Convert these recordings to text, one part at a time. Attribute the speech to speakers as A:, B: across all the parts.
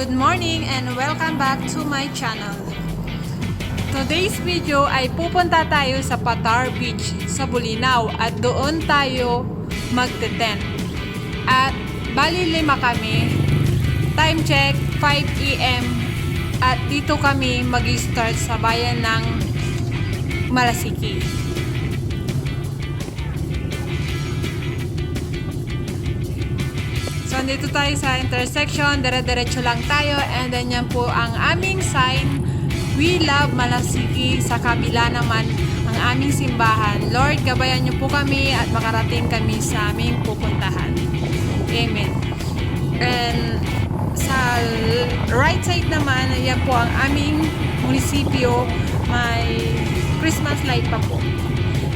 A: good morning and welcome back to my channel. Today's video ay pupunta tayo sa Patar Beach sa Bolinao at doon tayo magte-tent. At bali 5 kami, time check 5 AM at dito kami mag-start sa bayan ng Malasiki. So, dito tayo sa intersection, dire-diretso lang tayo, and then yan po ang aming sign, We Love Malasiki. Sa kabila naman ang aming simbahan. Lord, gabayan niyo po kami at makarating kami sa aming pupuntahan. Amen. And sa right side naman, yan po ang aming munisipyo, may Christmas light pa po.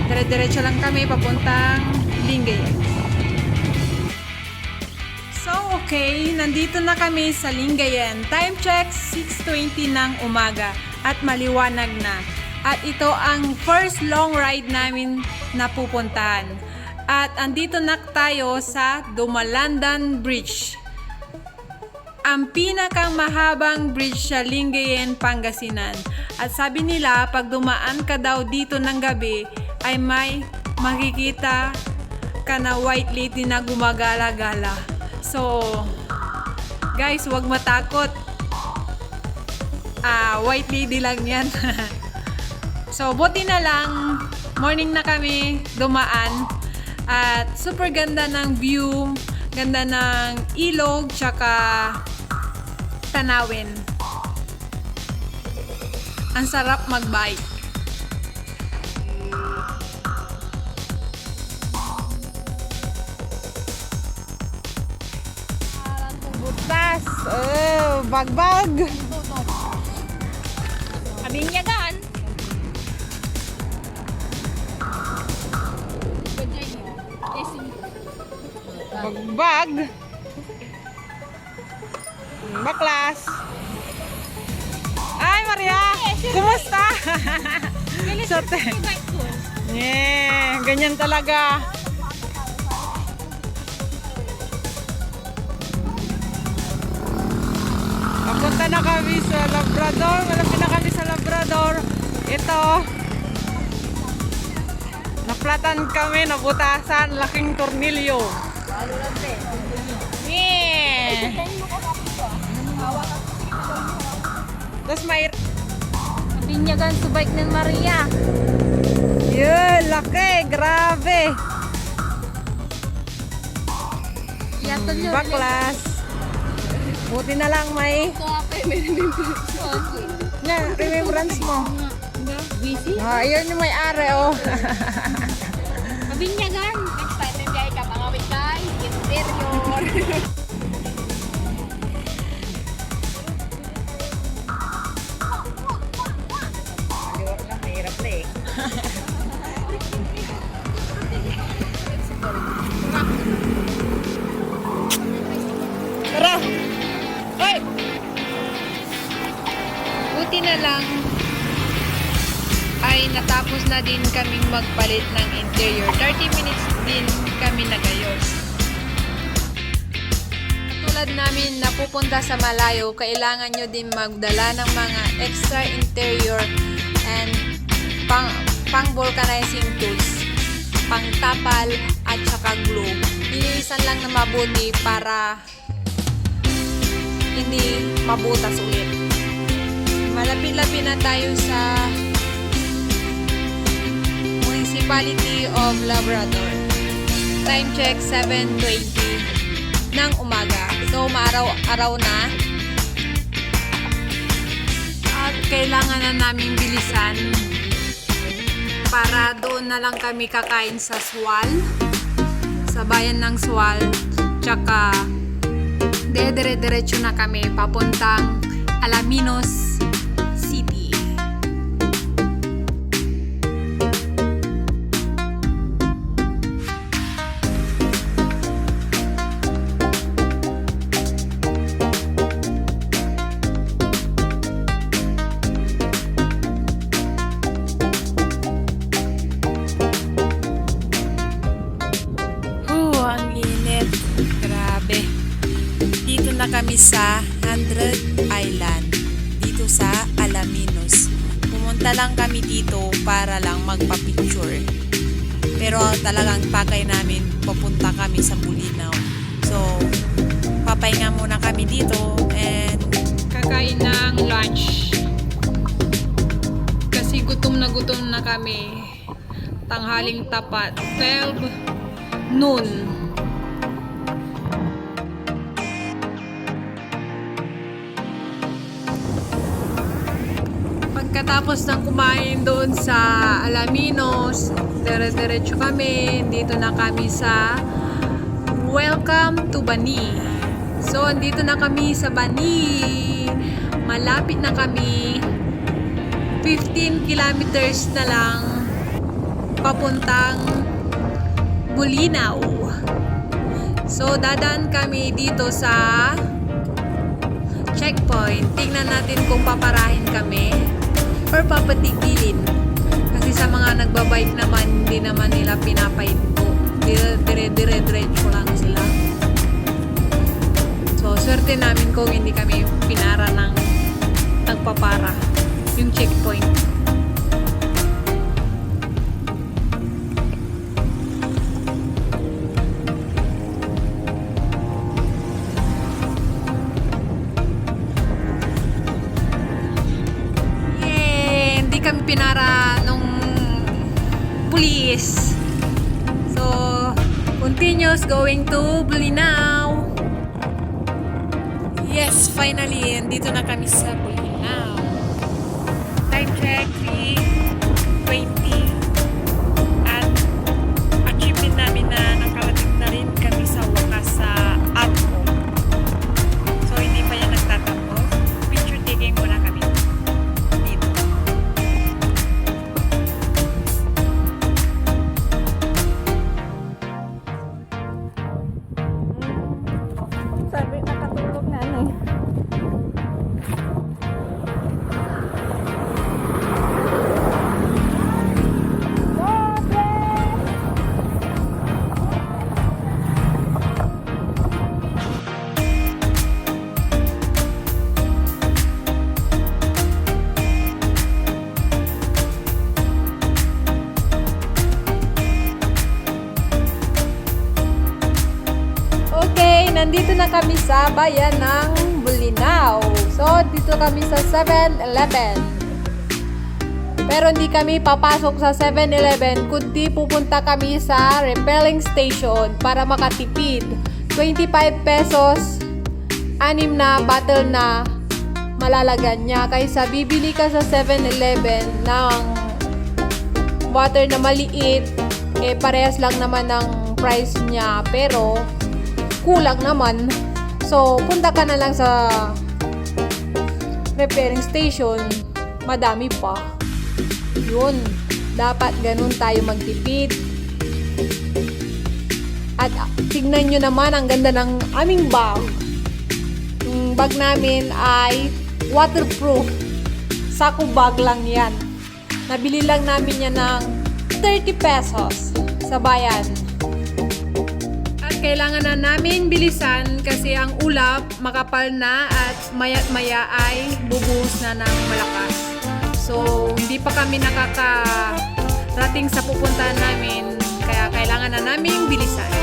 A: Dire-diretso lang kami papuntang Lingayen. So, okay, nandito na kami sa Lingayen. Time check, 6:20 ng umaga at maliwanag na. At ito ang first long ride namin na pupuntahan. At andito na tayo sa Dumalandan Bridge. Ang pinakang mahabang bridge sa Lingayen, Pangasinan. At sabi nila, pag dumaan ka daw dito ng gabi, ay may makikita ka na white lady na gumagala-gala. So, guys, huwag matakot. White lady lang yan. So, buti na lang, morning na kami dumaan. At super ganda ng view, ganda ng ilog, tsaka tanawin. Ang sarap mag-bike. Butas! Oh, bagbag!
B: Kabinyagan.
A: Bagbag! Baklas! Ay, Maria! Kumusta? Sote! Yeah, ganyan talaga. Papunta na kami sa Labrador. Malapit na kami sa Labrador. Ito. Naplatan kami, nabutasan. Laking tornilyo. Yeah. Tapos may...
B: Kabinyagan sa bike ng Maria.
A: Yun, laki. Grabe. Baklas. Buti na lang may... Nga, remembrance mo.
B: Busy?
A: Ayun yung may-ari, oh.
B: Kabinyagan. Next time, nandiyan ka mga wikay. Interior.
A: Mahirap na eh. Tara! Hoy! Buti na lang ay natapos na din kaming magpalit ng interior. 30 minutes din kami nagayos. Katulad namin na pupunta sa malayo, kailangan nyo din magdala ng mga extra interior and pang vulcanizing tools, pang tapal at saka glue. Linisan lang na mabuti para hindi mabutas ulit. Malapit-lapit na tayo sa Municipality of Labrador. Time check 7:20 ng umaga. So maaraw-araw na. At kailangan na namin bilisan para doon na lang kami kakain sa Swal, sa bayan ng Swal. Tsaka dire-diretso na kami papuntang Alaminos City. Ang init. Grabe. Dito na kami sa 100 Island dito sa Alaminos. Pumunta lang kami dito para lang magpa-picture. Pero talagang pakay namin papunta kami sa Bulinaw. So, papahinga muna kami dito and kakain ng lunch. Kasi gutom na kami. Tanghaling tapat. 12 noon. Pagkatapos ng kumain doon sa Alaminos, dire-diretso kami. Dito na kami sa Welcome to Bani. So, andito na kami sa Bani. Malapit na kami. 15 kilometers na lang papuntang Bulinaw. So, dadaan kami dito sa checkpoint. Tingnan natin kung paparahin kami or papatigilin. Kasi sa mga nagbabike naman, hindi naman nila pinapahinto. Dire-diretso lang sila. So, swerte namin kung hindi kami pinara ng nagpapara. Yung checkpoint. Hindi kami pinara nung police. So, continuous going to Bulinaw. Yes, finally, andito na kami sa Bulinaw. Time check, 3:20. At achievement namin na nakarating na rin kami sa wakas sa Atmo. So, hindi pa yan nagtatapos. Picture taking muna kami dito. Sabi, nakatulog na ano. Okay, nandito na kami sa bayan ng Bulinaw. So, dito kami sa 7-Eleven. Pero hindi kami papasok sa 7-Eleven, kundi pupunta kami sa repelling station para makatipid. 25 pesos, 6 na bottle na malalagan niya. Kaysa bibili ka sa 7-Eleven ng water na maliit, parehas lang naman ng price niya. Pero, kulang naman. So, punta ka na lang sa repairing station. Madami pa. Yun. Dapat ganun tayo magtipid. At tignan nyo naman, ang ganda ng aming bag. Yung bag namin ay waterproof. Sako bag lang yan. Nabili lang namin yan ng 30 pesos sa bayan. Kailangan na namin bilisan kasi ang ulap makapal na at maya't maya ay bubuhos na ng malakas. So, hindi pa kami nakakarating sa pupuntahan namin kaya kailangan na namin bilisan.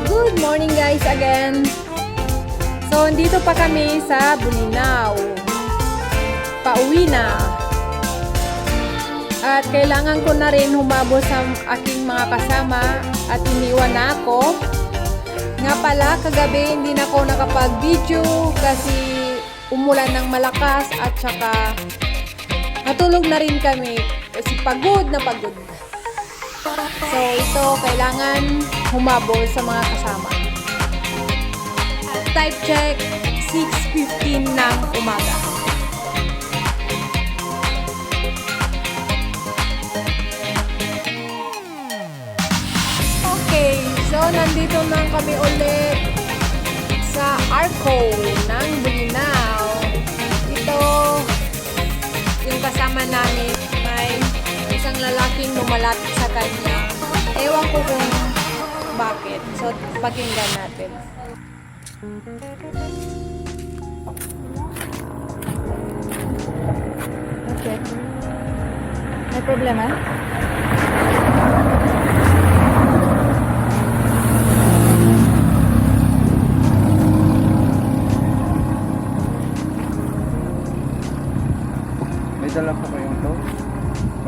A: Good morning guys again. So, dito pa kami sa Bulinaw. Pauwi na. At kailangan ko na rin humabol sa aking mga kasama at iniwan na ako. Nga pala, kagabi hindi na ako nakapag-video kasi umulan ng malakas at saka natulog na rin kami kasi pagod na pagod. So, ito kailangan humabol sa mga kasama. Type check, 6:15 ng umaga. Okay, so nandito na kami ulit sa Arco ng Bulinaw. Ito yung kasama namin, may isang lalaking lumalapit sa kanya. Ewan ko kung bakit. So, pakinggan natin.
C: Okay. May problema?
D: May dala po kayong tools?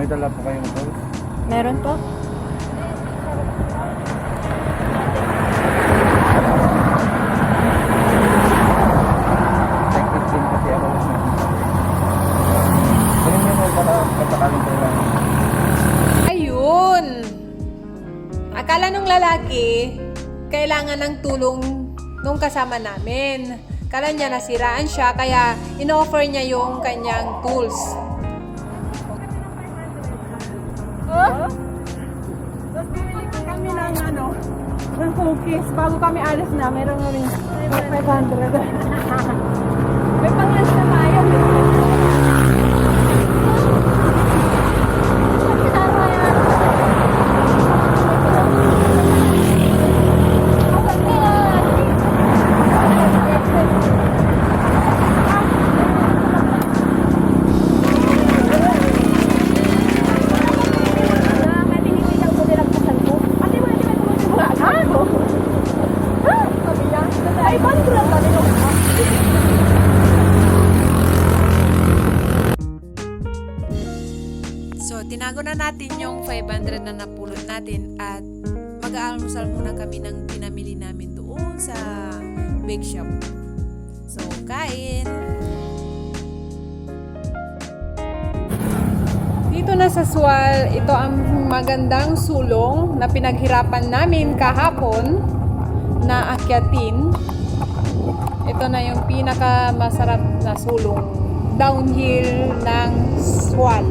D: May dala po kayong tools?
C: Meron po?
D: Technique din kasi ako. Ganun nyo mo para patakaling kailangan.
A: Ayun! Akala nung lalaki, kailangan ng tulong nung kasama namin. Kala niya nasiraan siya, kaya in-offer niya yung kanyang tools.
C: Tapos bumili pa kami ng cookies. Bago kami alis na, meron kami 500. May pang-lunch na tayo.
A: So, tinago na natin yung 500 na napulot natin at mag-aalmusal muna kami ng pinamili namin doon sa bake shop. So, kain! Dito na sa Sual, ito ang magandang sulong na pinaghirapan namin kahapon na akyatin. Ito na yung pinakamasarap na sulong downhill ng Sual.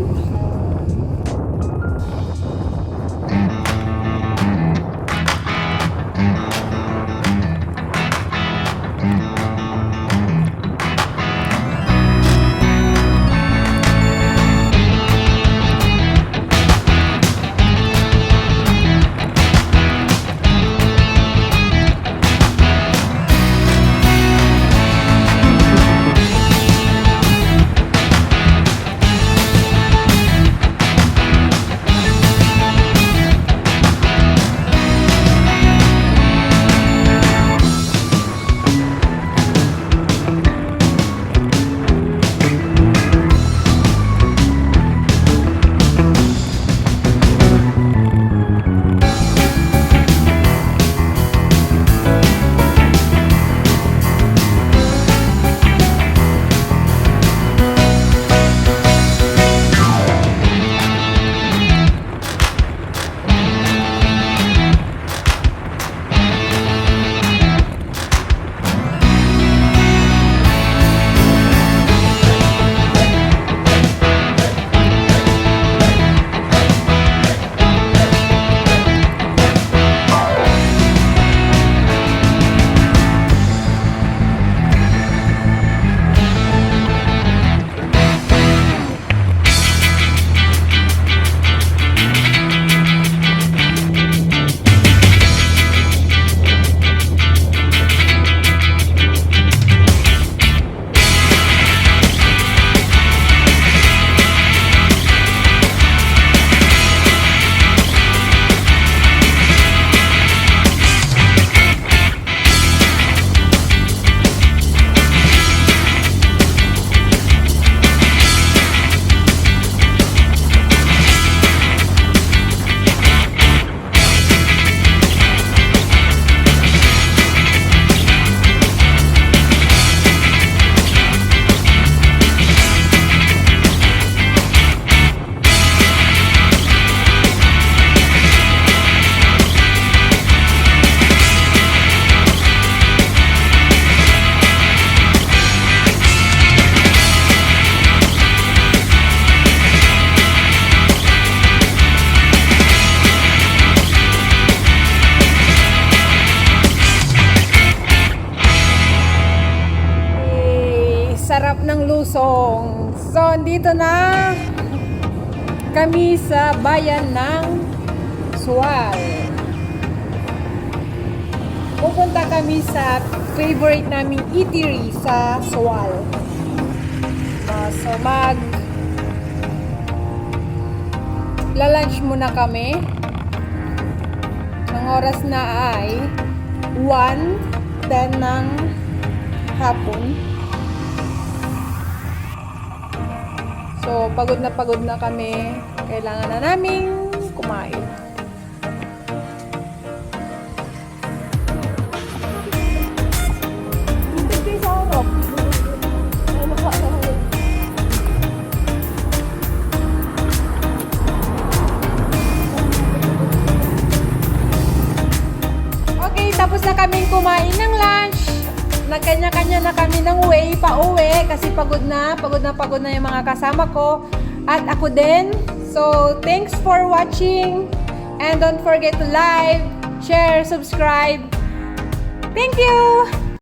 A: So, andito na kami sa bayan ng Sual. Pupunta kami sa favorite naming eatery sa Sual. So, lalunch muna kami. Ang oras na ay 1:10 ng hapon. So, pagod na kami. Kailangan na naming kumain. Okay, tapos na kaming kumain ng lunch. Nagkanya-kanya na kami ng way pa uwi kasi pagod na yung mga kasama ko at ako din. So, thanks for watching and don't forget to like, share, subscribe. Thank you!